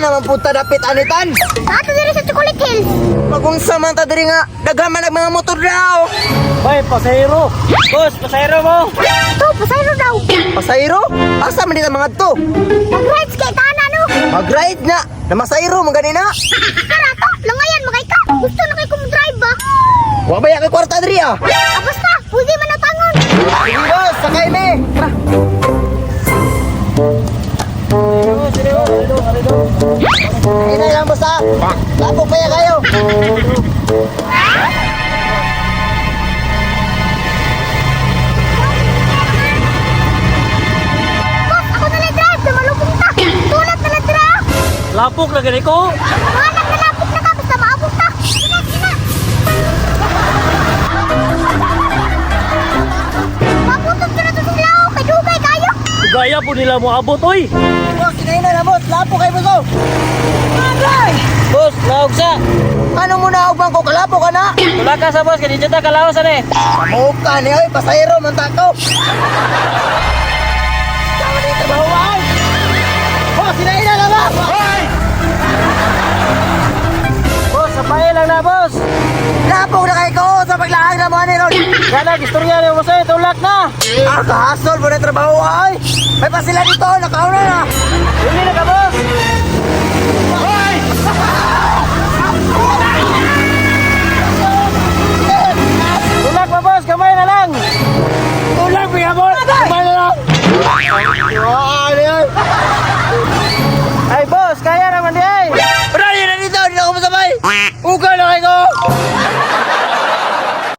naman punta dapit anitan. Ato diri sa Chocolate Hills. Magunsa man ta diri nga daghaman ang mga motor daw. Bay, pasahero. Boss, pasahero mo. To, pasayro daw. Pasayro? Asa man dito mga to? Mag-rides kay Tana, no? Mag-ride na. Na masayro mo ganina. Tara to, langayan, magay ka. Gusto na kay kong drive ba? Wa ba ya kay kwarta diri ah? Abas na, pwede man na tangon. Sige boss, sakay me. Tara. Ina lang boss ah. Lapok pa ya kayo. Boss, ako na lang drive, dumalupong ta. Tunat na lang dira. Lapok na gani ko. Anak na lapok na ka, basta maabot ta. Sina, sina. Mabutot ka na to sa lao, kay Dugay kayo. Gaya po nila mo abot, oy. Boss, kinaina na boss. Lapok kayo boss. Agay! Boss, laog sa. Ano mo na ubang ko kalapo ka na? Tula ka sa boss, kanina ta kalawasan eh. Pamuka ni oy, pasayro man tako. Sama dito bahuan. Boss, kinaina na ba? Boss, sapay lang na, boss. Lapok na kayo ko sa paglaang na mo ni Ron. Gana, istorya niyo, boss, eh. Tulak na. Ah, kahasol mo na trabaho ay. May pa sila dito, nakauna na. Hindi na ka, boss. Tulak pa, boss. Kamay na lang. Tulak mo yan, boss. Kumay na lang. Ano yan? Ay, boss, kaya naman di ay. Marami na dito, hindi na ako masabay. Ugal na kayo ko.